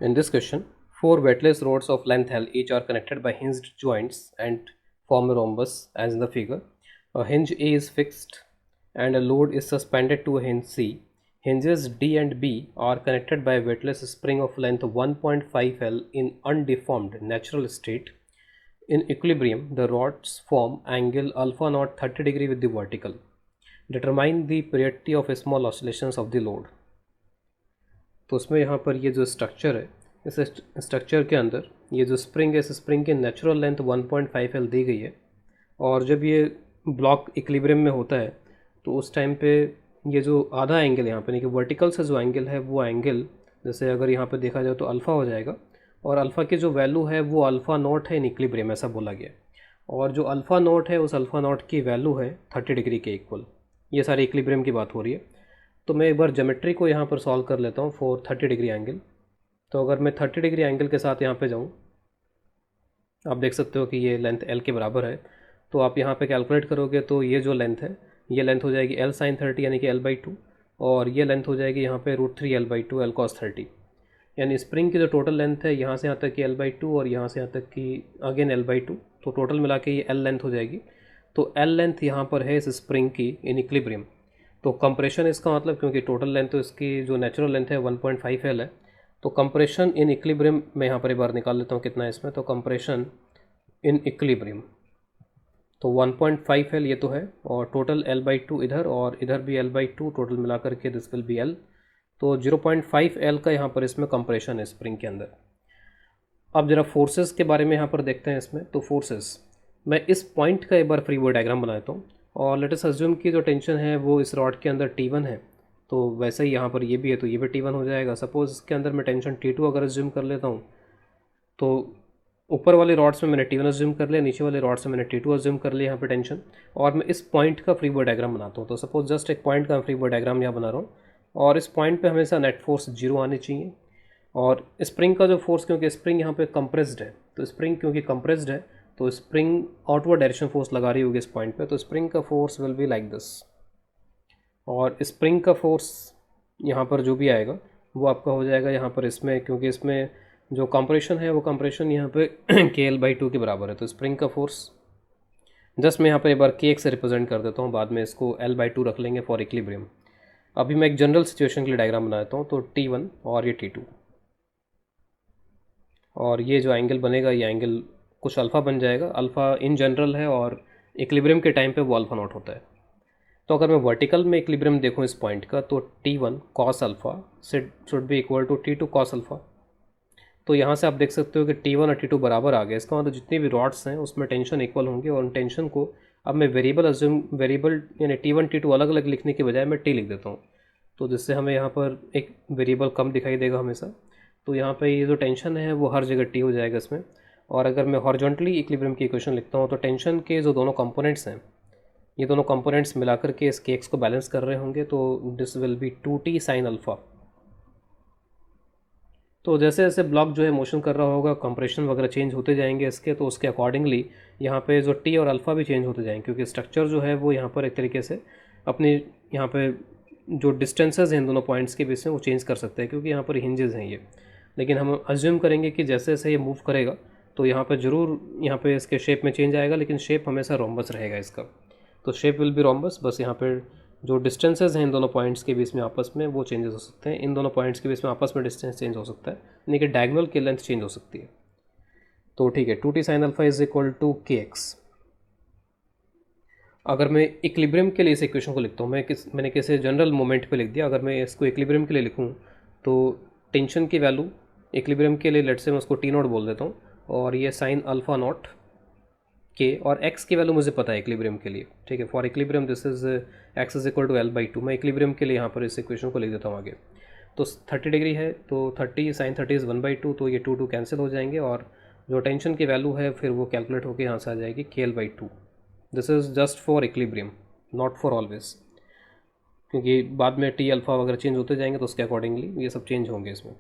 In this question, four wetless rods of length L each are connected by hinged joints and form a rhombus as in the figure. A hinge A is fixed and a load is suspended to a hinge C. Hinges D and B are connected by a wetless spring of length 1.5 L in undeformed natural state. In equilibrium, the rods form angle alpha naught 30 degree with the vertical. Determine the periodicity of small oscillations of the load. तो उसमें यहाँ पर ये जो structure है, इस structure के अंदर ये जो स्प्रिंग है, इस स्प्रिंग की नेचुरल लेंथ 1.5 L दी गई है। और जब ये ब्लॉक इक्विलिब्रियम में होता है तो उस टाइम पे ये जो आधा एंगल यहाँ पे, यानी कि वर्टिकल से जो एंगल है वो एंगल, जैसे अगर यहाँ पे देखा जाए तो अल्फ़ा हो जाएगा, और अल्फ़ा की जो वैल्यू है वो अल्फ़ा नॉट है इन इक्विलिब्रियम, ऐसा बोला गया। और जो अल्फ़ा नॉट है उस अल्फ़ा नॉट की वैल्यू है 30 डिग्री के इक्वल। ये सारी इक्विलिब्रियम की बात हो रही है। तो मैं एक बार ज्योमेट्री को यहाँ पर सॉल्व कर लेता हूँ फॉर 30 डिग्री एंगल। तो अगर मैं 30 डिग्री एंगल के साथ यहाँ पे जाऊँ, आप देख सकते हो कि ये लेंथ L के बराबर है। तो आप यहाँ पे कैलकुलेट करोगे तो ये जो लेंथ है ये लेंथ हो जाएगी L sin 30 यानी कि L/2, और ये लेंथ हो जाएगी यहाँ पे √3 L/2 L cos 30। यानी स्प्रिंग की जो टोटल लेंथ है यहाँ से यहाँ तक की L/2 और यहाँ से यहाँ तक की अगेन L/2, तो टोटल मिला के ये L लेंथ हो जाएगी। तो L लेंथ यहाँ पर है इस स्प्रिंग की इन इक्विलिब्रियम। तो कंप्रेशन इसका मतलब, क्योंकि टोटल लेंथ तो इसकी जो नेचुरल लेंथ है 1.5 L है, तो कंप्रेशन इन इक्विलिब्रियम मैं यहाँ पर एक बार निकाल लेता हूँ कितना है इसमें। तो कंप्रेशन इन इक्विलिब्रियम तो 1.5 L ये तो है, और टोटल L/2 इधर और इधर भी L/2, टोटल मिला करके दिस विल बी L। तो 0.5 L का यहाँ पर इसमें कंप्रेशन है स्प्रिंग के अंदर। अब जरा फोर्सेस के बारे में यहाँ पर देखते हैं इसमें। तो फोर्सेस, मैं इस पॉइंट का एक बार फ्री बॉडी डायग्राम बना देता हूँ, और लेट अस अज्यूम की जो टेंशन है वो इस रॉड के अंदर T1 है। तो वैसे ही यहाँ पर ये भी है तो ये भी T1 हो जाएगा। सपोज़ इसके अंदर मैं टेंशन T2 अगर अज्यूम कर लेता हूँ, तो ऊपर वाले रॉड्स में मैंने T1 अज्यूम कर लिया, नीचे वाले रॉड्स में मैंने T2 अज्यूम कर लिया यहाँ पे टेंशन, और मैं इस पॉइंट का फ्री बॉडी डायग्राम बनाता हूँ। तो सपोज जस्ट एक पॉइंट का फ्री बॉडी डायग्राम यहाँ बना रहा हूँ, और इस पॉइंट पे हमेशा नेट फोर्स 0 आनी चाहिए। और स्प्रिंग का जो फोर्स, क्योंकि स्प्रिंग यहाँ पे कंप्रेस्ड है, तो स्प्रिंग क्योंकि कंप्रेस्ड है तो स्प्रिंग आउटवर्ड डायरेक्शन फोर्स लगा रही होगी इस पॉइंट पे, तो स्प्रिंग का force will be like this. और स्प्रिंग का फोर्स यहाँ पर जो भी आएगा वो आपका हो जाएगा यहाँ पर इसमें, क्योंकि इसमें जो कंप्रेशन है वो कंप्रेशन यहाँ पे KL/2 के बराबर है। तो स्प्रिंग का फोर्स जस्ट मैं यहाँ पर एक बार KX से रिप्रेजेंट कर देता हूँ, बाद में इसको L/2 रख लेंगे फॉर इक्विलिब्रियम। अभी मैं एक जनरल सिचुएशन के लिए डायग्राम बना देता हूँ। तो T1 और ये T2, और ये जो एंगल बनेगा ये एंगल कुछ अल्फ़ा बन जाएगा। अल्फ़ा इन जनरल है और इक्विलिब्रियम के टाइम पे वो अल्फ़ा नॉट होता है। तो अगर मैं वर्टिकल में इक्विलिब्रियम देखूँ इस पॉइंट का, तो T1 cos alpha should be equal to T2 cos alpha. तो यहाँ से आप देख सकते हो कि T1 और T2 बराबर आ गए। इसका मतलब जितनी भी रॉड्स हैं उसमें टेंशन इक्वल होंगे, और उन टेंशन को अब मैं वेरिएबल यानी T1 T2 अलग अलग लिखने के बजाय मैं T लिख देता हूँ, तो जिससे हमें यहाँ पर एक वेरिएबल कम दिखाई देगा हमेशा। तो यहाँ पे ये जो टेंशन है वो हर जगह T हो जाएगा इसमें। और अगर मैं हॉरिजॉन्टली इक्विलिब्रियम की इक्वेशन लिखता हूँ तो टेंशन के जो दोनों कंपोनेंट्स हैं, ये दोनों कंपोनेंट्स मिलाकर के इस KX को बैलेंस कर रहे होंगे। तो this will be 2T sin alpha. तो जैसे जैसे ब्लॉक जो है मोशन कर रहा होगा, कंप्रेशन वगैरह चेंज होते जाएंगे इसके, तो उसके अकॉर्डिंगली यहाँ पे जो T और अल्फ़ा भी चेंज होते जाएंगे, क्योंकि स्ट्रक्चर जो है वो यहाँ पर एक तरीके से अपनी यहाँ पे जो डिस्टेंसेस हैं इन दोनों पॉइंट्स के बीच में वो चेंज कर सकते हैं, क्योंकि यहाँ पर हिंजेस हैं ये। लेकिन हम अज्यूम करेंगे कि जैसे जैसे ये मूव करेगा तो यहाँ पर ज़रूर यहाँ पे इसके शेप में चेंज आएगा, लेकिन शेप हमेशा रोम्बस रहेगा इसका। तो शेप विल बी रोम्बस, बस यहाँ पर जो डिस्टेंसेस हैं इन दोनों पॉइंट्स के बीच में आपस में वो चेंजेस हो सकते हैं। इन दोनों पॉइंट्स के बीच में आपस में डिस्टेंस चेंज हो सकता है, यानी कि डायगोनल की लेंथ चेंज हो सकती है। तो ठीक है, 2T sin alpha is equal to KX। अगर मैं इक्विलिब्रियम के लिए इस इक्वेशन को लिखता हूँ, मैंने किसी जनरल मोमेंट पे लिख दिया। अगर मैं इसको इक्विलिब्रियम के लिए लिखूँ तो टेंशन की वैल्यू इक्विलिब्रियम के लिए लेट से मैं उसको T0 बोल देता हूँ, और ये साइन अल्फ़ा नॉट K, और x की वैल्यू मुझे पता है इक्विलिब्रियम के लिए। ठीक है, for equilibrium this is x is equal to L/2। मैं इक्विलिब्रियम के लिए यहाँ पर इस इक्वेशन को लिख देता हूँ आगे। तो 30 डिग्री है तो 30 sin 30 इज़ 1/2, तो ये 2 कैंसिल हो जाएंगे, और जो टेंशन की वैल्यू है फिर वो कैलकुलेट होकर यहाँ से आ जाएगी KL/2। This is just for equilibrium, not for always, क्योंकि बाद में T अल्फ़ा वगैरह चेंज होते जाएंगे तो उसके अकॉर्डिंगली ये सब चेंज होंगे इसमें।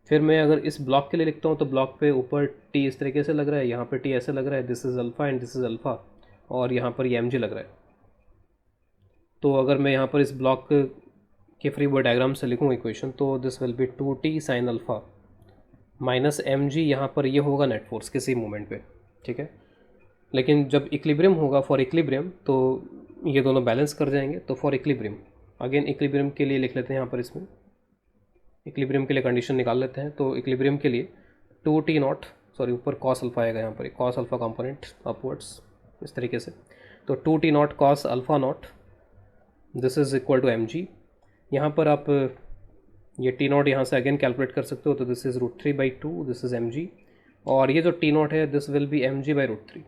फिर मैं अगर इस ब्लॉक के लिए लिखता हूँ तो ब्लॉक पे ऊपर T इस तरीके से लग रहा है, यहाँ पे T ऐसे लग रहा है, this is alpha and this is alpha, और यहाँ पर ये mg लग रहा है। तो अगर मैं यहाँ पर इस ब्लॉक के फ्री बॉडी डायग्राम से लिखूँ इक्वेशन, तो this will be 2T sin alpha minus m g यहाँ पर ये होगा नेट फोर्स किसी मोमेंट पे, ठीक है। लेकिन जब इक्विलिब्रियम होगा, फॉर इक्विलिब्रियम, तो ये दोनों बैलेंस कर जाएंगे। तो फॉर इक्विलिब्रियम, अगेन इक्विलिब्रियम के लिए लिख लेते हैं यहाँ पर, इसमें इक्विलिब्रियम के लिए कंडीशन निकाल लेते हैं। तो इक्विलिब्रियम के लिए 2T0, सॉरी ऊपर कॉस अल्फा आएगा यहाँ पर, कॉस अल्फा कंपोनेंट अपवर्ड्स इस तरीके से। तो 2T0 cos alpha naught this is equal to m g. यहाँ पर आप ये T0 यहाँ से अगेन कैलकुलेट कर सकते हो। तो this is √3/2, this is m g, और ये जो T0 है this will be m g by √3।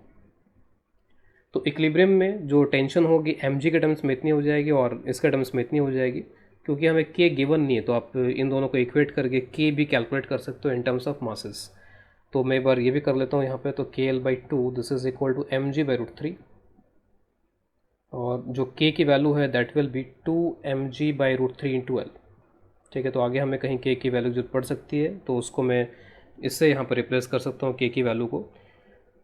तो इक्विलिब्रियम में जो टेंशन होगी एम जी के टर्म्स में इतनी हो जाएगी और इसके टर्म्स में इतनी हो जाएगी, क्योंकि हमें के गिवन नहीं है। तो आप इन दोनों को इक्वेट करके के भी कैलकुलेट कर सकते हो इन टर्म्स ऑफ मासेस। तो मैं एक बार ये भी कर लेता हूँ यहाँ पे। तो KL/2 this is equal to m g by √3, और जो के की वैल्यू है that will be 2mg by √3 into L, ठीक है। तो आगे हमें कहीं के की वैल्यू जो पड़ सकती है तो उसको मैं इससे यहाँ पर रिप्लेस कर सकता हूँ के की वैल्यू को।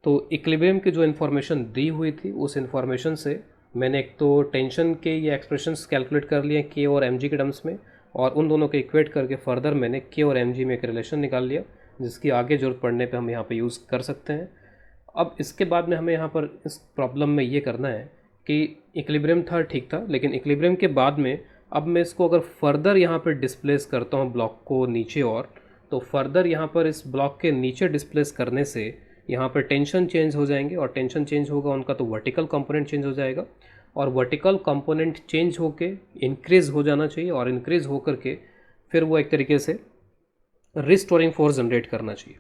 तो इक्विलिब्रियम की जो इन्फॉर्मेशन दी हुई थी उस इन्फॉर्मेशन से मैंने एक तो टेंशन के ये एक्सप्रेशंस कैलकुलेट कर लिए के और एम जी के टर्म्स में, और उन दोनों को इक्वेट करके फर्दर मैंने के और एम जी में एक रिलेशन निकाल लिया, जिसकी आगे ज़रूरत पड़ने पे हम यहाँ पे यूज़ कर सकते हैं। अब इसके बाद में हमें यहाँ पर इस प्रॉब्लम में ये करना है कि इक्विलिब्रियम था, ठीक था, लेकिन इक्विलिब्रियम के बाद में अब मैं इसको अगर फर्दर यहाँ पर डिस्प्लेस करता हूँ ब्लॉक को नीचे, और तो फर्दर यहाँ पर इस ब्लॉक के नीचे डिस्प्लेस करने से यहाँ पर टेंशन चेंज हो जाएंगे, और टेंशन चेंज होगा उनका तो वर्टिकल कंपोनेंट चेंज हो जाएगा, और वर्टिकल कंपोनेंट चेंज होके इंक्रीज़ हो जाना चाहिए, और इंक्रीज़ होकर के फिर वो एक तरीके से रिस्टोरिंग फोर्स जनरेट करना चाहिए।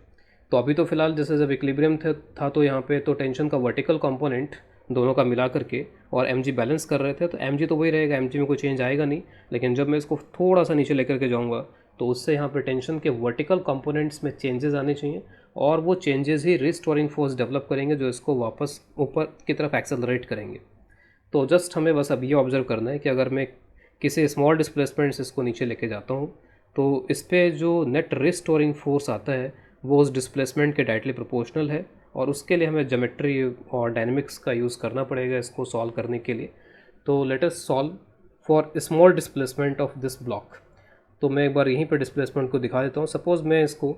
तो अभी तो फिलहाल जैसे जब इक्विलिब्रियम था तो यहाँ पे तो टेंशन का वर्टिकल कंपोनेंट दोनों का मिला करके और एम बैलेंस कर रहे थे, तो एम तो वही रहेगा, एम में कोई चेंज आएगा नहीं। लेकिन जब मैं इसको थोड़ा सा नीचे लेकर के जाऊँगा तो उससे यहाँ पे टेंशन के वर्टिकल कंपोनेंट्स में चेंजेस आने चाहिए, और वो चेंजेस ही रिस्टोरिंग फोर्स डेवलप करेंगे जो इसको वापस ऊपर की तरफ एक्सेलरेट करेंगे। तो जस्ट हमें बस अब ये ऑब्जर्व करना है कि अगर मैं किसी स्मॉल डिस्प्लेसमेंट से इसको नीचे लेके जाता हूँ तो इस पर जो नेट रिस्टोरिंग फोर्स आता है वो उस डिस्प्लेसमेंट के डायरेक्टली प्रोपोर्शनल है, और उसके लिए हमें ज्योमेट्री और डायनेमिक्स का यूज़ करना पड़ेगा इसको सॉल्व करने के लिए। तो let us solve for small displacement of this block. तो मैं एक बार यहीं पर डिस्प्लेसमेंट को दिखा देता हूँ। सपोज़ मैं इसको,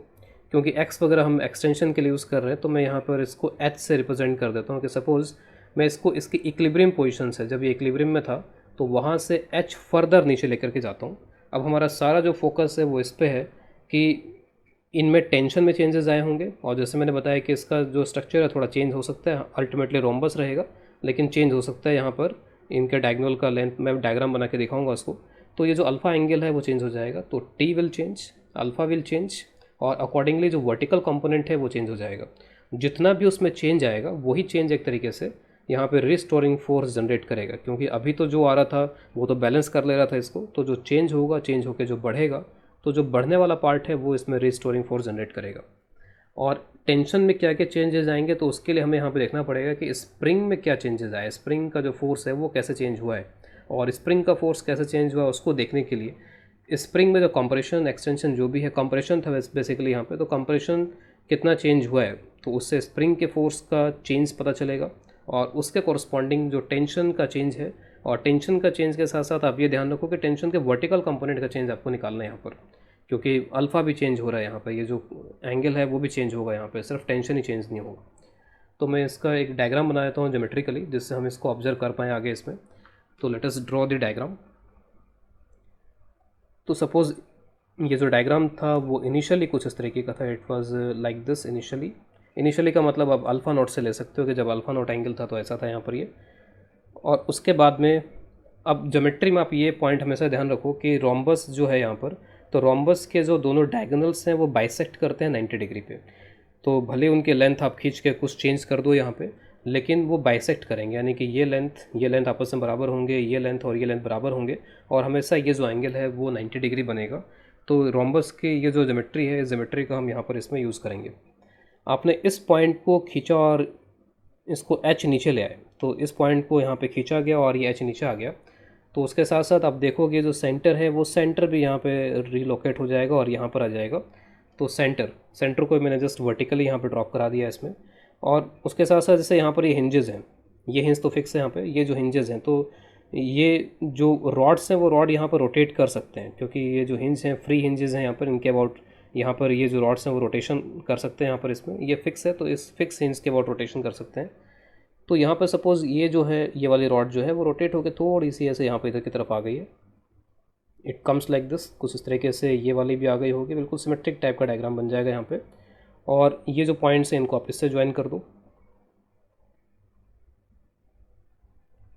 क्योंकि एक्स वगैरह हम एक्सटेंशन के लिए यूज़ कर रहे हैं, तो मैं यहाँ पर इसको एच से रिप्रेजेंट कर देता हूँ कि सपोज़ मैं इसको इसकी इक्विलिब्रियम पोजीशन से, जब ये इक्विलिब्रियम में था तो वहाँ से एच फर्दर नीचे लेकर के जाता हूँ। अब हमारा सारा जो फोकस है वो इस पे है कि इनमें टेंशन में चेंजेस आए होंगे, और जैसे मैंने बताया कि इसका जो स्ट्रक्चर है थोड़ा चेंज हो सकता है, अल्टीमेटली रोम्बस रहेगा लेकिन चेंज हो सकता है यहाँ पर इनके डायगोनल का लेंथ। मैं डायग्राम बना के दिखाऊंगा उसको। तो ये जो अल्फ़ा एंगल है वो चेंज हो जाएगा, तो T will change, alpha will change, और अकॉर्डिंगली जो वर्टिकल कंपोनेंट है वो चेंज हो जाएगा। जितना भी उसमें चेंज आएगा वही चेंज एक तरीके से यहाँ पे रिस्टोरिंग फोर्स जनरेट करेगा, क्योंकि अभी तो जो आ रहा था वो तो बैलेंस कर ले रहा था इसको। तो जो चेंज होगा, चेंज होकर जो बढ़ेगा, तो जो बढ़ने वाला पार्ट है वो इसमें रिस्टोरिंग फोर्स जनरेट करेगा। और टेंशन में क्या क्या चेंजेस आएंगे तो उसके लिए हमें यहाँ पे देखना पड़ेगा कि स्प्रिंग में क्या चेंजेस आए, स्प्रिंग का जो फोर्स है वो कैसे चेंज हुआ है, और स्प्रिंग का फोर्स कैसे चेंज हुआ है उसको देखने के लिए स्प्रिंग में जो कंप्रेशन एक्सटेंशन जो भी है, कंप्रेशन था बेसिकली यहाँ पे, तो कंप्रेशन कितना चेंज हुआ है तो उससे स्प्रिंग के फोर्स का चेंज पता चलेगा, और उसके कॉरस्पॉन्डिंग जो टेंशन का चेंज है, और टेंशन का चेंज के साथ साथ आप ये ध्यान रखो कि टेंशन के वर्टिकल कंपोनेंट का चेंज आपको निकालना है यहाँ पर, क्योंकि अल्फ़ा भी चेंज हो रहा है यहाँ पर, ये जो एंगल है वो भी चेंज होगा यहाँ पे, सिर्फ टेंशन ही चेंज नहीं होगा। तो मैं इसका एक डायग्राम बना देता हूँ ज्योमेट्रिकली, जिससे हम इसको ऑब्जर्व कर पाएँ आगे इसमें। तो let us draw the diagram. तो सपोज़ ये जो डायग्राम था वो इनिशियली कुछ इस तरीके का था, it was like this initially का मतलब आप अल्फ़ा नोट से ले सकते हो कि जब अल्फ़ा नोट एंगल था तो ऐसा था यहाँ पर ये। और उसके बाद में अब ज्योमेट्री में आप ये पॉइंट हमेशा ध्यान रखो कि रोम्बस जो है यहाँ पर, तो रोम्बस के जो दोनों डायगोनल्स हैं वो बाइसेक्ट करते हैं 90 डिग्री पे। तो भले उनके लेंथ आप खींच के कुछ चेंज कर दो यहाँ पे, लेकिन वो बाइसेक्ट करेंगे, यानी कि ये लेंथ आपस में बराबर होंगे, ये लेंथ और ये लेंथ बराबर होंगे, और हमेशा ये जो एंगल है वो 90 डिग्री बनेगा। तो रोम्बस की ये जो ज्योमेट्री है, इस ज्योमेट्री का हम यहाँ पर इसमें यूज़ करेंगे। आपने इस पॉइंट को खींचा और इसको एच नीचे ले आए, तो इस पॉइंट को यहाँ पे खींचा गया और ये एच नीचे आ गया। तो उसके साथ साथ आप देखोगे जो सेंटर है वो सेंटर भी यहाँ पे रिलोकेट हो जाएगा और यहाँ पर आ जाएगा। तो सेंटर को मैंने जस्ट वर्टिकली यहाँ पे ड्रॉप करा दिया इसमें। और उसके साथ साथ जैसे यहाँ पर ये हिंजेस हैं, ये हिंज तो फिक्स है यहाँ पे, ये जो हिंजेस हैं तो ये जो रॉड्स हैं वो रॉड यहाँ पर रोटेट कर सकते हैं, क्योंकि ये जो हिंज हैं फ्री हिंजेस हैं यहाँ पर, इनके अबाउट यहाँ पर ये जो रॉड्स हैं वो रोटेशन कर सकते हैं। यहाँ पर इसमें ये फिक्स है तो इस फिक्स हिंज के अबाउट रोटेशन कर सकते हैं। तो यहाँ पर सपोज़ ये जो है ये वाली रॉड जो है वो रोटेट होकर थोड़ी सी ऐसे यहाँ पर इधर की तरफ आ गई है। इट कम्स लाइक दिस, कुछ इस तरीके से ये वाली भी आ गई होगी, बिल्कुल सिमेट्रिक टाइप का डायग्राम बन जाएगा यहाँ पे। और ये जो पॉइंट्स हैं इनको आप इससे ज्वाइन कर दो,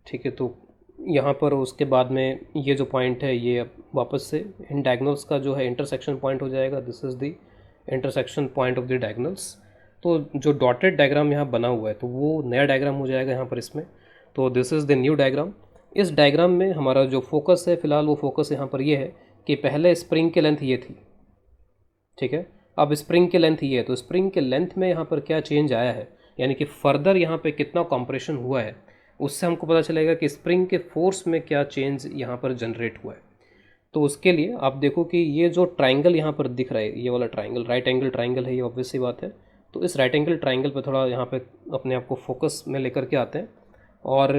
ठीक है। तो यहाँ पर उसके बाद में ये जो पॉइंट है ये अब वापस से इन डायगोनल्स का जो है इंटरसेक्शन पॉइंट हो जाएगा। This is the intersection point of the diagonals. तो जो डॉटेड डायग्राम यहाँ बना हुआ है तो वो नया डायग्राम हो जाएगा यहाँ पर इसमें। तो this is the new diagram. इस डायग्राम में हमारा जो फोकस है फ़िलहाल वो फोकस यहाँ पर ये है कि पहले स्प्रिंग की लेंथ ये थी, ठीक है। अब स्प्रिंग की लेंथ ये है, तो स्प्रिंग के लेंथ में यहाँ पर क्या चेंज आया है, यानी कि फर्दर यहाँ पे कितना कंप्रेशन हुआ है, उससे हमको पता चलेगा कि स्प्रिंग के फोर्स में क्या चेंज यहाँ पर जनरेट हुआ है। तो उसके लिए आप देखो कि ये जो ट्राइंगल यहाँ पर दिख रहा है, ये वाला ट्राइंगल राइट एंगल ट्राइंगल है, ये ऑब्वियस सी बात है। तो इस राइट एंगल ट्राइंगल पर थोड़ा यहाँ पे अपने आप को फोकस में लेकर के आते हैं। और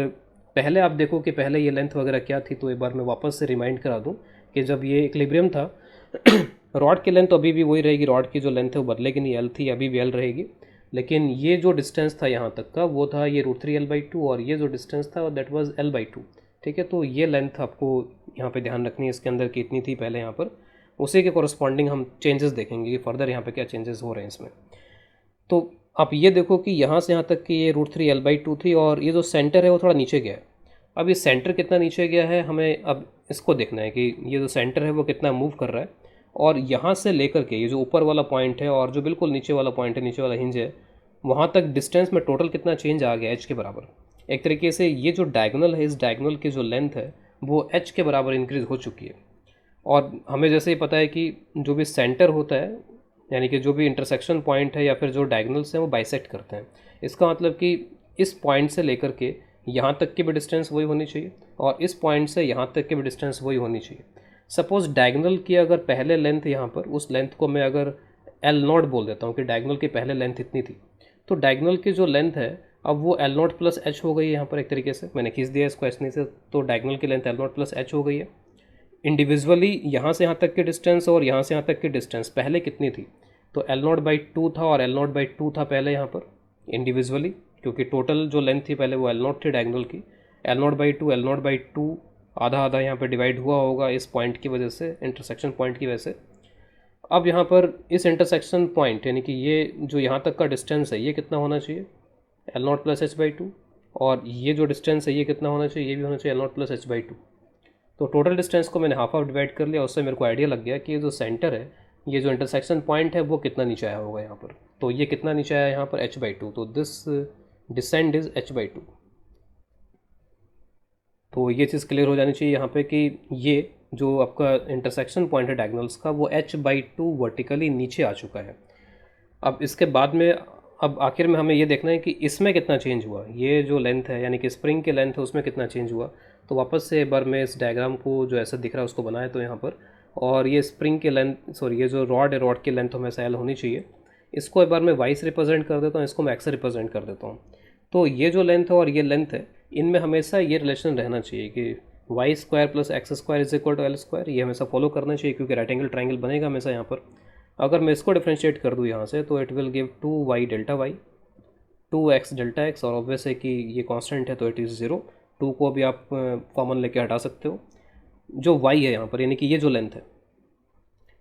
पहले आप देखो कि पहले ये लेंथ वगैरह क्या थी। तो एक बार मैं वापस से रिमाइंड करा दूँ कि जब ये इक्विलिब्रियम था रॉड की लेंथ तो अभी भी वही रहेगी, रॉड की जो लेंथ है वो बदलेगी नहीं, एल थी अभी भी एल रहेगी। लेकिन ये जो डिस्टेंस था यहाँ तक का वो था ये √3L/2 और ये जो डिस्टेंस था दैट वाज L/2, ठीक है। तो ये लेंथ आपको यहाँ पे ध्यान रखनी है इसके अंदर की इतनी थी पहले यहाँ पर, उसी के कॉरस्पॉन्डिंग हम चेंजेस देखेंगे कि फर्दर यहाँ पे क्या चेंजेस हो रहे हैं इसमें। तो आप ये देखो कि यहाँ से यहाँ तक कि ये √3L/2 थी और ये जो सेंटर है वो थोड़ा नीचे गया है। अब ये सेंटर कितना नीचे गया है हमें अब इसको देखना है कि ये जो सेंटर है वो कितना मूव कर रहा है। और यहाँ से लेकर के ये जो ऊपर वाला पॉइंट है और जो बिल्कुल नीचे वाला पॉइंट है, नीचे वाला हिंज है, वहाँ तक डिस्टेंस में टोटल कितना चेंज आ गया, h के बराबर। एक तरीके से ये जो डायगोनल है, इस डायगोनल की जो लेंथ है वो h के बराबर इंक्रीज़ हो चुकी है। और हमें जैसे ही पता है कि जो भी सेंटर होता है, यानी कि जो भी इंटरसेक्शन पॉइंट है या फिर जो डायगोनल्स हैं वो बाइसेक्ट करते हैं। इसका मतलब कि इस पॉइंट से लेकर के यहाँ तक की भी डिस्टेंस वही होनी चाहिए और इस पॉइंट से यहाँ तक की भी डिस्टेंस वही होनी चाहिए। सपोज़ डायगोनल की अगर पहले लेंथ यहाँ पर, उस लेंथ को मैं अगर L0 बोल देता हूँ कि डायगोनल की पहले लेंथ इतनी थी, तो डायगोनल की जो लेंथ है अब वो L0 + h हो गई है। यहाँ पर एक तरीके से मैंने खींच दिया इसको ऐसे से, तो डायगोनल की लेंथ L0 + h हो गई है। इंडिविजुअली यहाँ से यहाँ तक की डिस्टेंस और यहाँ से यहाँ तक की डिस्टेंस पहले कितनी थी, तो L0/2 था और L0/2 था पहले यहाँ पर इंडिविजुअली, क्योंकि टोटल जो लेंथ थी पहले वो L0 थी डायगोनल की। L0/2 आधा आधा यहाँ पे डिवाइड हुआ होगा इस पॉइंट की वजह से, इंटरसेक्शन पॉइंट की वजह से। अब यहाँ पर इस इंटरसेक्शन पॉइंट यानी कि ये जो यहाँ तक का डिस्टेंस है ये कितना होना चाहिए, L0 + h/2, और ये जो डिस्टेंस है ये कितना होना चाहिए, ये भी होना चाहिए L0 + h/2। तो टोटल डिस्टेंस को मैंने हाफ डिवाइड कर लिया, उससे मेरे को आइडिया लग गया कि ये जो सेंटर है, ये जो इंटरसेक्शन पॉइंट है वो कितना नीचे आया होगा यहाँ पर। तो ये कितना नीचे आया यहाँ पर h/2, तो दिस डिसेंड इज़ h/2। तो ये चीज़ क्लियर हो जानी चाहिए यहाँ पे कि ये जो आपका इंटरसेक्शन पॉइंट है डायगोनल्स का वो h/2 वर्टिकली नीचे आ चुका है। अब इसके बाद में अब आखिर में हमें ये देखना है कि इसमें कितना चेंज हुआ, ये जो लेंथ है यानी कि स्प्रिंग की लेंथ है उसमें कितना चेंज हुआ। तो वापस से एक बार मैं इस डायग्राम को जो ऐसा दिख रहा है उसको बनाया तो यहाँ पर, और ये स्प्रिंग की लेंथ सॉरी ये जो रॉड है रॉड की लेंथ हमेशा L होनी चाहिए। इसको एक बार मैं y से रिप्रेजेंट कर देता हूँ, इसको मैं x से रिप्रेजेंट कर देता हूँ। तो ये जो लेंथ है और ये लेंथ है, इनमें हमेशा ये रिलेशन रहना चाहिए कि y² + x² = L²। ये हमेशा फॉलो करना चाहिए क्योंकि राइट एंगल ट्राइंगल बनेगा हमेशा यहाँ पर। अगर मैं इसको डिफ्रेंशिएट कर दूँ यहाँ से तो it will give 2y Δy, 2x Δx, और ऑब्वियस है कि ये कांस्टेंट है तो इट इज़ 0। 2 को भी आप कॉमन लेके हटा सकते हो। जो y है यहाँ पर यानी कि ये जो लेंथ है,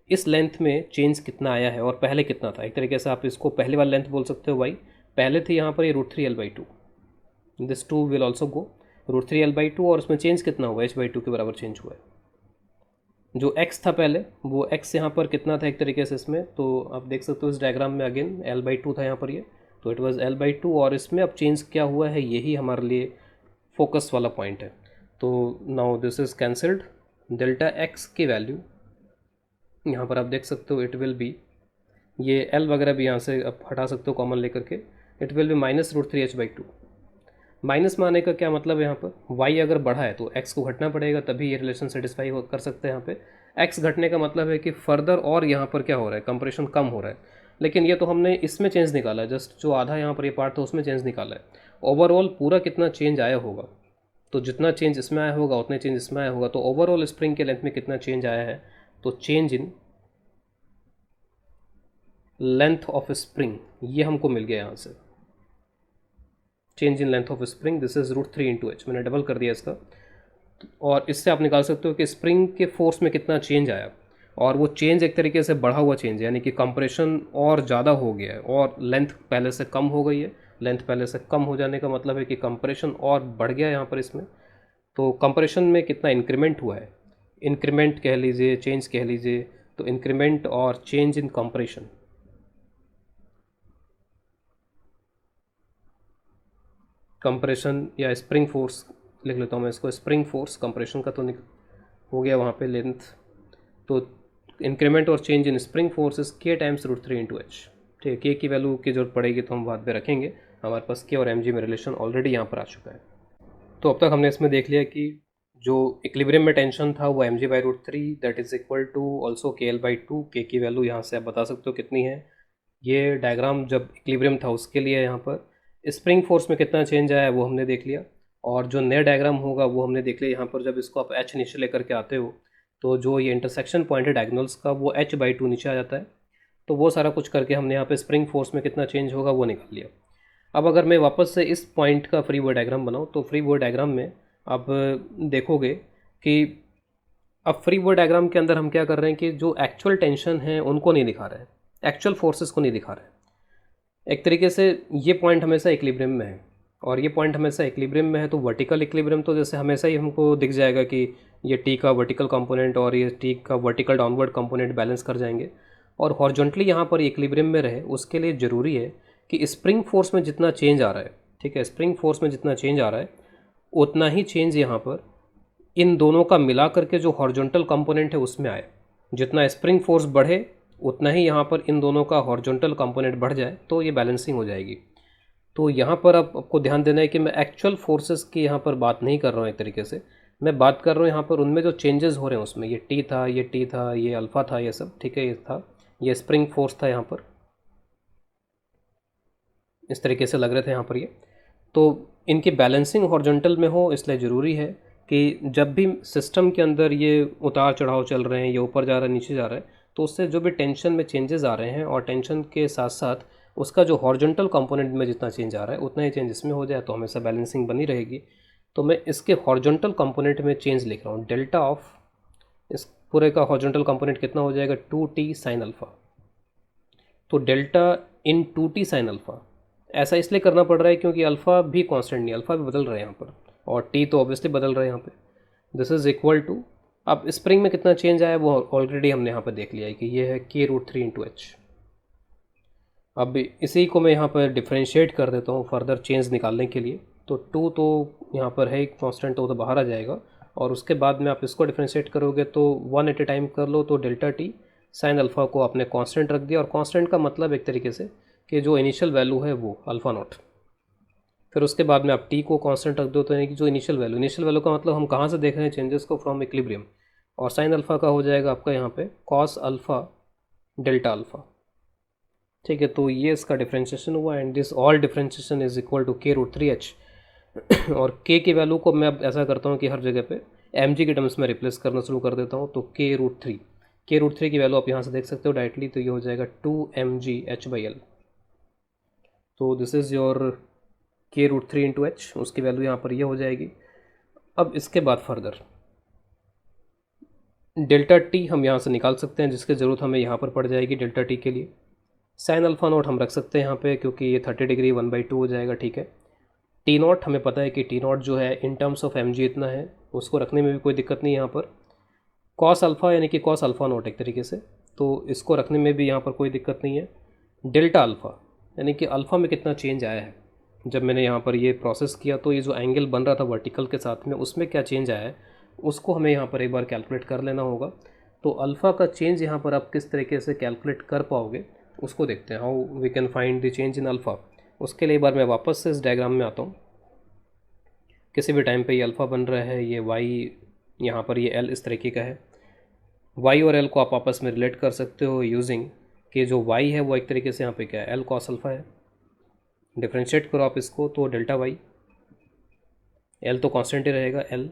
इस लेंथ में चेंज कितना आया है और पहले कितना था। एक तरीके से आप इसको पहले वाली लेंथ बोल सकते हो y, पहले थी यहाँ पर ये √3L/2, this 2 will also go √3L/2, और उसमें चेंज कितना हुआ, h/2 के बराबर चेंज हुआ है। जो x था पहले वो x यहाँ पर कितना था एक तरीके से इसमें, तो आप देख सकते हो इस डायग्राम में अगेन L/2 था यहाँ पर ये, तो इट वाज L/2, और इसमें अब चेंज क्या हुआ है यही हमारे लिए फोकस वाला पॉइंट है। तो now this is cancelled, Δx की वैल्यू यहाँ पर आप देख सकते हो इट विल बी, ये L वगैरह भी यहाँ से आप हटा सकते हो कॉमन लेकर के, it will be -√3h/2। Minus में आने का क्या मतलब है, यहाँ पर y अगर बढ़ा है तो x को घटना पड़ेगा तभी ये रिलेशन सेटिस्फाई कर सकते हैं। यहाँ पे x घटने का मतलब है कि फर्दर और यहाँ पर क्या हो रहा है, कंप्रेशन कम हो रहा है। लेकिन ये तो हमने इसमें चेंज निकाला है, जस्ट जो आधा यहाँ पर ये पार्ट था उसमें चेंज निकाला है। ओवरऑल पूरा कितना चेंज आया होगा, तो जितना चेंज इसमें आया होगा उतने चेंज इसमें आया होगा। तो ओवरऑल स्प्रिंग के लेंथ में कितना चेंज आया है, तो change in length of spring, ये हमको मिल गया यहाँ से, change in length of spring, this is √3 × h, मैंने डबल कर दिया इसका। और इससे आप निकाल सकते हो कि स्प्रिंग के फोर्स में कितना चेंज आया, और वो चेंज एक तरीके से बढ़ा हुआ चेंज है, यानी कि कंप्रेशन और ज़्यादा हो गया है और लेंथ पहले से कम हो गई है। लेंथ पहले से कम हो जाने का मतलब है कि कंप्रेशन और बढ़ गया है यहाँ पर इसमें। तो कंप्रेशन में कितना इंक्रीमेंट हुआ है, इंक्रीमेंट कह लीजिए, चेंज कह लीजिए, तो इंक्रीमेंट और चेंज इन कंप्रेशन, कंप्रेशन या स्प्रिंग फोर्स लिख लेता हूँ मैं इसको, स्प्रिंग फोर्स, कंप्रेशन का तो हो गया वहाँ पे लेंथ, तो इंक्रीमेंट और change in spring force is k times √3 × h। ठीक है, के की वैल्यू की जरूरत पड़ेगी तो हम बाद में रखेंगे, हमारे पास के और एम जी में रिलेशन ऑलरेडी यहाँ पर आ चुका है। तो अब तक हमने इसमें देख लिया कि जो इक्विलिब्रियम में टेंशन था वो mg/√3 that is equal to also KL/2, K की वैल्यू यहाँ से आप बता सकते हो कितनी है। ये डायग्राम जब इक्विलिब्रियम था उसके लिए यहाँ पर स्प्रिंग फोर्स में कितना चेंज आया है वो हमने देख लिया, और जो नया डायग्राम होगा वो हमने देख लिया। यहाँ पर जब इसको आप h नीचे लेकर के आते हो तो जो ये इंटरसेक्शन पॉइंट है डायगोनल्स का वो h/2 नीचे आ जाता है। तो वो सारा कुछ करके हमने यहाँ पे स्प्रिंग फोर्स में कितना चेंज होगा वो निकाल लिया। अब अगर मैं वापस से इस पॉइंट का फ्री बॉडी डायग्राम बनाऊँ तो फ्री बॉडी डायग्राम में आप देखोगे कि अब फ्री बॉडी डायग्राम के अंदर हम क्या कर रहे हैं कि जो एक्चुअल टेंशन है उनको नहीं दिखा रहे हैं, एक्चुअल फोर्सेस को नहीं दिखा रहे हैं। एक तरीके से ये पॉइंट हमेशा इक्विलिब्रियम में है, और ये पॉइंट हमेशा इक्विलिब्रियम में है, तो वर्टिकल इक्विलिब्रियम तो जैसे हमेशा ही हमको दिख जाएगा कि ये टी का वर्टिकल कंपोनेंट और ये टी का वर्टिकल डाउनवर्ड कंपोनेंट बैलेंस कर जाएंगे। और हॉरिजॉन्टली यहाँ पर इक्विलिब्रियम में रहे उसके लिए ज़रूरी है कि स्प्रिंग फोर्स में जितना चेंज आ रहा है, ठीक है, स्प्रिंग फोर्स में जितना चेंज आ रहा है उतना ही चेंज यहाँ पर इन दोनों का मिला करके जो हॉरिजॉन्टल कंपोनेंट है उसमें आए। जितना स्प्रिंग फोर्स बढ़े उतना ही यहाँ पर इन दोनों का हॉरिजॉन्टल कंपोनेंट बढ़ जाए, तो ये बैलेंसिंग हो जाएगी। तो यहाँ पर अब आपको ध्यान देना है कि मैं एक्चुअल फोर्सेस की यहाँ पर बात नहीं कर रहा हूँ, एक तरीके से मैं बात कर रहा हूँ यहाँ पर उनमें जो चेंजेस हो रहे हैं उसमें, ये टी था, ये टी था, ये अल्फ़ा था, ये सब ठीक है, ये था, ये स्प्रिंग फोर्स था, यहाँ पर इस तरीके से लग रहे थे यहाँ पर ये। तो इनकी बैलेंसिंग हॉरिजॉन्टल में हो, इसलिए ज़रूरी है कि जब भी सिस्टम के अंदर ये उतार चढ़ाव चल रहे हैं, ये ऊपर जा रहा है नीचे जा रहा है, तो उससे जो भी टेंशन में चेंजेस आ रहे हैं और टेंशन के साथ साथ उसका जो हॉरिजॉन्टल कंपोनेंट में जितना चेंज आ रहा है उतना ही चेंज इसमें हो जाए तो हमेशा बैलेंसिंग बनी रहेगी। तो मैं इसके हॉरिजॉन्टल कंपोनेंट में चेंज लिख रहा हूँ, डेल्टा ऑफ इस पूरे का हॉरिजॉन्टल कंपोनेंट कितना हो जाएगा, 2t साइन अल्फ़ा। तो डेल्टा इन 2t साइन अल्फ़ा, ऐसा इसलिए करना पड़ रहा है क्योंकि अल्फ़ा भी कांस्टेंट नहीं, अल्फ़ा भी बदल रहा है यहाँ पर, और टी तो ऑब्वियसली बदल रहा है यहाँ पे। दिस इज़ इक्वल टू, अब स्प्रिंग में कितना चेंज आया वो ऑलरेडी हमने यहाँ पर देख लिया है कि ये है k√3 × h। अब इसी को मैं यहाँ पर डिफ्रेंशिएट कर देता हूँ फर्दर चेंज निकालने के लिए। तो 2 तो यहाँ पर है कांस्टेंट, तो बाहर आ जाएगा, और उसके बाद में आप इसको डिफ्रेंशिएट करोगे तो 1 एट ए टाइम कर लो, तो डेल्टा टी साइन अल्फ़ा को आपने कांस्टेंट रख दिया। और कांस्टेंट का मतलब एक तरीके से कि जो इनिशियल वैल्यू है वो अल्फ़ा नॉट, फिर उसके बाद में आप टी को कांस्टेंट रख दो, तो यानी कि जो इनिशियल वैल्यू का मतलब हम कहाँ से देख रहे हैं चेंजेस को, फ्रॉम इक्विलिब्रियम। और साइन अल्फ़ा का हो जाएगा आपका यहाँ पे कॉस अल्फ़ा डेल्टा अल्फ़ा, ठीक है। तो ये इसका डिफ्रेंशिएशन हुआ, and this all differentiation is equal to k√3h। और k की वैल्यू को मैं अब ऐसा करता हूँ कि हर जगह पे mg के टर्म्स में रिप्लेस करना शुरू कर देता हूँ। तो k√3 की वैल्यू आप यहाँ से देख सकते हो डायरेक्टली, तो ये हो जाएगा 2mgh/L। तो this is your k√3 × h, उसकी वैल्यू यहाँ पर ये हो जाएगी। अब इसके बाद फर्दर डेल्टा टी हम यहाँ से निकाल सकते हैं, जिसकी ज़रूरत हमें यहाँ पर पड़ जाएगी डेल्टा टी के लिए। साइन अल्फ़ा नॉट हम रख सकते हैं यहाँ पे क्योंकि ये 30 डिग्री 1/2 हो जाएगा, ठीक है। टी नॉट हमें पता है कि टी नॉट जो है in terms of m g इतना है, उसको रखने में भी कोई दिक्कत नहीं यहाँ पर। कॉस अल्फ़ा यानी कि कॉस अल्फ़ा नॉट एक तरीके से, तो इसको रखने में भी यहाँ पर कोई दिक्कत नहीं है। डेल्टा अल्फ़ा यानी कि अल्फ़ा में कितना चेंज आया है, जब मैंने यहाँ पर ये प्रोसेस किया तो ये जो एंगल बन रहा था वर्टिकल के साथ में उसमें क्या चेंज आया है उसको हमें यहाँ पर एक बार कैलकुलेट कर लेना होगा। तो अल्फ़ा का चेंज यहाँ पर आप किस तरीके से कैलकुलेट कर पाओगे उसको देखते हैं, how we can find the change in alpha. उसके लिए एक बार मैं वापस से इस डायग्राम में आता हूँ। किसी भी टाइम पे ये अल्फ़ा बन रहा है, ये वाई यहाँ पर ये एल इस तरीके का है। वाई और एल को आप आपस में रिलेट कर सकते हो यूजिंग कि जो वाई है वो एक तरीके से यहाँ पे क्या है, एल कॉस अल्फ़ा है। डिफ्रेंशिएट करो आप इसको तो डेल्टा वाई, एल तो कांस्टेंट ही रहेगा एल,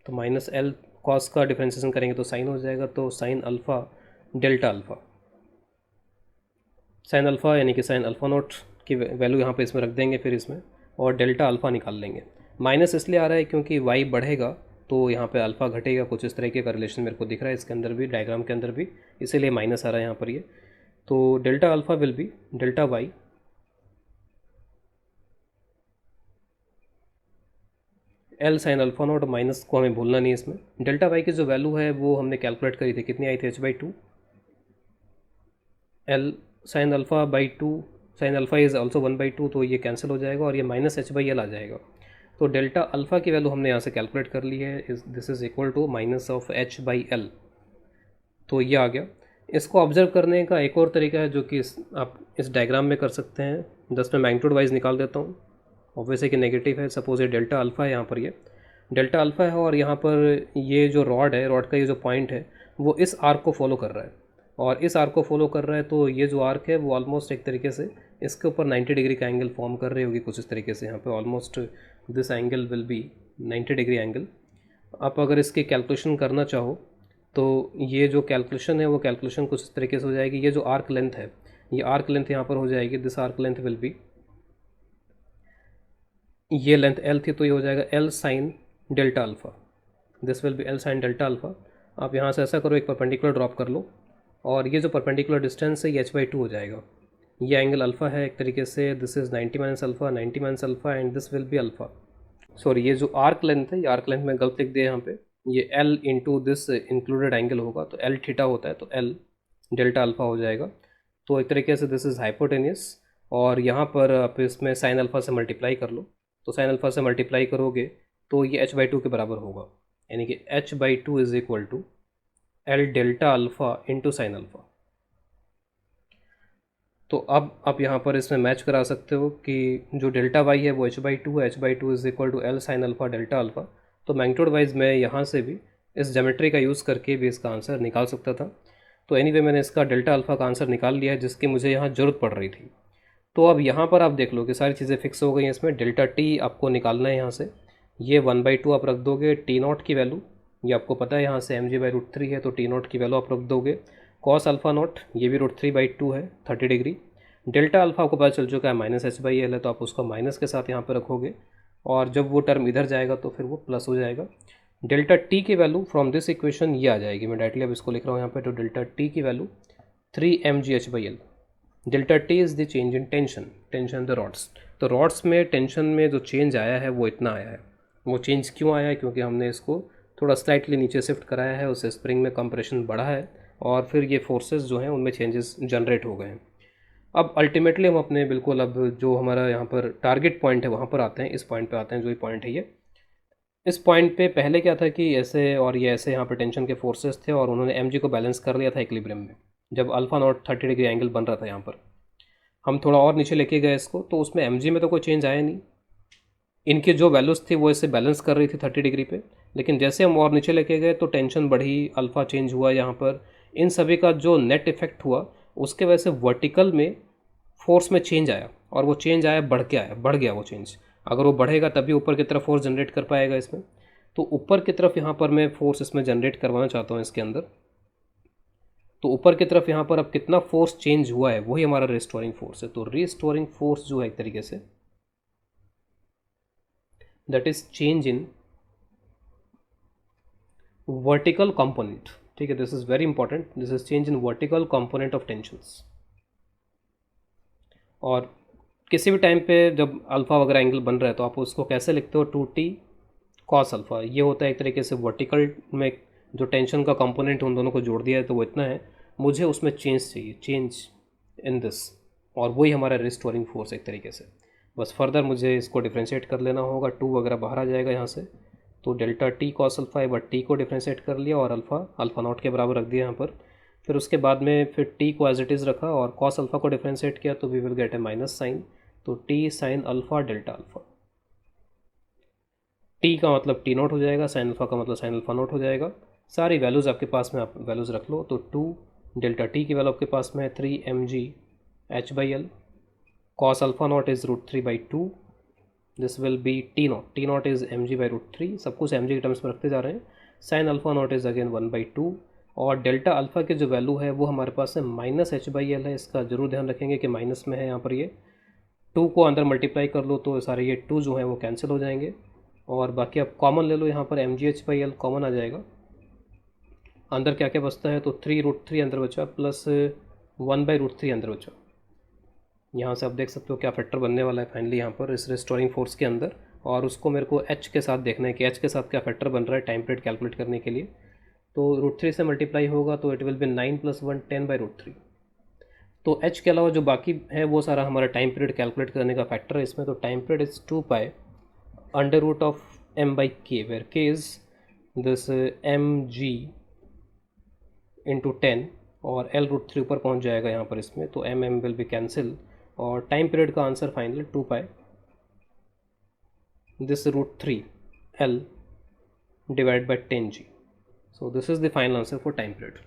तो माइनस एल कॉस का डिफ्रेंशिएशन करेंगे तो साइन हो जाएगा, तो sign alpha delta alpha. Sine alpha यानी कि साइन अल्फ़ा नॉट की वैल्यू यहाँ पे इसमें रख देंगे फिर इसमें, और डेल्टा अल्फ़ा निकाल लेंगे। माइनस इसलिए आ रहा है क्योंकि वाई बढ़ेगा तो यहाँ पे अल्फ़ा घटेगा, कुछ इस तरीके का रिलेशन मेरे को दिख रहा है इसके अंदर भी, डायग्राम के अंदर भी, इसीलिए माइनस आ रहा है यहाँ पर ये। तो delta alpha will be delta y L sine alpha naught, minus को हमें भूलना नहीं इसमें। डेल्टा वाई की जो वैल्यू है वो हमने कैलकुलेट करी थी, कितनी आई थी, h/2 L sine alpha by two, sine alpha is also 1/2, तो ये कैंसिल हो जाएगा और ये माइनस h/l आ जाएगा। तो डेल्टा अल्फ़ा की वैल्यू हमने यहाँ से कैलकुलेट कर ली है, this is equal to minus of h/l, तो ये आ गया। इसको ऑब्जर्व करने का एक और तरीका है जो कि आप इस डायग्राम में कर सकते हैं। जस्ट मैं मैग्नीट्यूड वाइज निकाल देता हूँ। ऑब्वियसली कि नेगेटिव है, सपोज ये डेल्टा अल्फ़ा है, यहाँ पर ये डेल्टा अल्फ़ा है और यहाँ पर ये जो रॉड है, रॉड का ये जो पॉइंट है वो इस आर्क को फॉलो कर रहा है, और इस आर्क को फॉलो कर रहा है, तो ये जो आर्क है वो ऑलमोस्ट एक तरीके से इसके ऊपर 90 डिग्री का एंगल फॉर्म कर रही होगी कुछ इस तरीके से। यहाँ पे almost this angle will be 90 degree angle. आप अगर इसकी कैलकुलेशन करना चाहो तो ये जो कैलकुलेशन है वो कैलकुलेशन कुछ इस तरीके से हो जाएगी। ये जो आर्क लेंथ है, ये आर्क लेंथ यहाँ पर हो जाएगी, this arc length will be, ये लेंथ एल थी तो ये हो जाएगा L sine delta alpha, this will B L sine delta alpha. आप यहाँ से ऐसा करो, एक परपेंडिकुलर ड्रॉप कर लो और ये जो परपेंडिकुलर डिस्टेंस है ये h/2 हो जाएगा। ये एंगल अल्फ़ा है एक तरीके से, this is 90 minus alpha, 90 minus alpha and this will B alpha. Sorry, ये जो आर्क लेंथ है, ये आर्क लेंथ में गलत लिख दिया यहाँ पे, ये L into this included angle होगा, तो L थीटा होता है तो L डेल्टा अल्फ़ा हो जाएगा। तो एक तरीके से दिस इज़ हाइपोटेनियस, और यहाँ पर आप इसमें साइन अल्फ़ा से मल्टीप्लाई कर लो, तो साइन अल्फ़ा से मल्टीप्लाई करोगे तो ये h/2 के बराबर होगा, यानी कि h/2 is equal to L delta alpha into sine alpha. तो अब आप यहाँ पर इसमें मैच करा सकते हो कि जो डेल्टा वाई है वो h/2 है, h/2 is equal to L sine alpha delta alpha. तो मैग्नीट्यूड वाइज मैं यहाँ से भी इस ज्योमेट्री का यूज़ करके भी इसका आंसर निकाल सकता था। तो एनीवे मैंने इसका डेल्टा अल्फ़ा का आंसर निकाल लिया है, जिसकी मुझे यहाँ ज़रूरत पड़ रही थी। तो अब यहाँ पर आप देख लो कि सारी चीज़ें फिक्स हो गई हैं। इसमें डेल्टा टी आपको निकालना है यहाँ से, ये 1/2 आप रख दोगे, टी नॉट की वैल्यू ये आपको पता है यहाँ से mg/√3 है, तो टी नॉट की वैल्यू आप रख दोगे। कॉस अल्फ़ा नॉट ये भी √3/2 है 30 डिग्री। डेल्टा अल्फ़ा आपको पता चल चुका है माइनस h/l है, तो आप उसको माइनस के साथ यहाँ पर रखोगे, और जब वो टर्म इधर जाएगा तो फिर वो प्लस हो जाएगा। डेल्टा टी की वैल्यू फ्रॉम दिस इक्वेशन ये आ जाएगी, मैं डायरेक्टली अब इसको लिख रहा हूँ यहाँ पे, तो डेल्टा टी की value 3mgh/l। Delta T is the change in tension, tension the rods. तो रॉड्स में टेंशन में जो चेंज आया है वो इतना आया है। वो चेंज क्यों आया है? क्योंकि हमने इसको थोड़ा स्लाइटली नीचे शिफ्ट कराया है, उससे स्प्रिंग में कंप्रेशन बढ़ा है और फिर ये फोर्सेस जो हैं उनमें चेंजेस जनरेट हो गए हैं। अब अल्टीमेटली हम अपने बिल्कुल अब जो हमारा यहाँ पर टारगेट पॉइंट है वहाँ पर आते हैं, इस पॉइंट पे आते हैं, जो ये पॉइंट है ये। इस पॉइंट पे पहले क्या था कि ऐसे और ये ऐसे यहाँ पर टेंशन के फोर्सेस थे और उन्होंने mg को बैलेंस कर लिया था इक्विलिब्रियम में, जब अल्फ़ा नॉट 30 डिग्री एंगल बन रहा था। यहाँ पर हम थोड़ा और नीचे लेके गए इसको, तो उसमें mg में तो कोई चेंज आया नहीं, इनकी जो वैल्यूज़ थी वो इसे बैलेंस कर रही थी 30 डिग्री पे। लेकिन जैसे हम और नीचे लेके गए तो टेंशन बढ़ी, अल्फ़ा चेंज हुआ यहाँ पर, इन सभी का जो नेट इफेक्ट हुआ उसके वजह से वर्टिकल में फोर्स में चेंज आया, और वो चेंज आया बढ़ के आया, बढ़ गया वो चेंज। अगर वो बढ़ेगा तभी ऊपर की तरफ फोर्स जनरेट कर पाएगा इसमें। तो ऊपर की तरफ यहाँ पर मैं फोर्स इसमें जनरेट करवाना चाहता हूँ इसके अंदर। तो ऊपर की तरफ यहाँ पर अब कितना फोर्स चेंज हुआ है वही हमारा रिस्टोरिंग फोर्स है। तो रिस्टोरिंग फोर्स जो है एक तरीके say that is change in vertical component. ठीक है, this is very important, this is change in vertical component of tensions. और किसी भी टाइम पे जब अल्फ़ा वगैरह एंगल बन रहा है तो आप उसको कैसे लिखते हो, 2t कॉस अल्फ़ा। ये होता है एक तरीके से वर्टिकल में जो टेंशन का कंपोनेंट है उन दोनों को जोड़ दिया है, तो वो इतना है, मुझे उसमें चेंज चाहिए, चेंज इन दिस, और वही हमारा रिस्टोरिंग फोर्स एक तरीके से। बस फर्दर मुझे इसको डिफ्रेंशिएट कर लेना होगा, 2 वगैरह बाहर आ जाएगा यहाँ से, तो डेल्टा टी कॉस अल्फ़ा है, बट टी को डिफ्रेंशिएट कर लिया और अल्फ़ा नॉट के बराबर रख दिया यहाँ पर। फिर उसके बाद में फिर टी को एज इट इज़ रखा और कॉस अल्फ़ा को डिफ्रेंशिएट किया, तो we will get a minus sine, तो T sine alpha delta alpha. T का मतलब टी नॉट हो जाएगा, साइन अल्फ़ा का मतलब साइन अल्फ़ा नॉट हो जाएगा। सारी वैल्यूज़ आपके पास में, आप वैल्यूज़ रख लो। तो 2 डेल्टा टी की वैल्यू आपके पास में है 3mg/h/l, cos alpha not is √3/2, this will B T not, T not is mg/√3, सब कुछ mg के टर्म्स में रखते जा रहे हैं। Sign alpha not is again 1/2, और डेल्टा अल्फ़ा की जो वैल्यू है वो हमारे पास है -h/l है। इसका ज़रूर ध्यान रखेंगे कि माइनस में है यहाँ पर ये। 2 को अंदर मल्टीप्लाई कर लो तो सारे ये 2 जो हैं वो कैंसिल हो जाएंगे, और बाकी आप कॉमन ले लो, यहाँ पर mgh/l कॉमन आ जाएगा। अंदर क्या क्या बचता है, तो 3√3 अंदर बचा प्लस 1/√3 अंदर बचा। यहाँ से आप देख सकते हो क्या फैक्टर बनने वाला है फाइनली यहाँ पर इस रिस्टोरिंग फोर्स के अंदर, और उसको मेरे को h के साथ देखना है कि h के साथ क्या फैक्टर बन रहा है टाइम पीरियड कैलकुलेट करने के लिए। तो √3 से मल्टीप्लाई होगा तो इट विल बी 9 + 1 10/√3। तो h के अलावा जो बाकी है वो सारा हमारा टाइम पीरियड कैलकुलेट करने का फैक्टर है इसमें। तो time period is 2π √m/k, where k is this mg × 10, और L√3 ऊपर पहुंच जाएगा यहाँ पर इसमें, तो m विल बी कैंसिल, और टाइम पीरियड का answer finally 2π this √3 L divided by 10g. So this is the final answer for time period.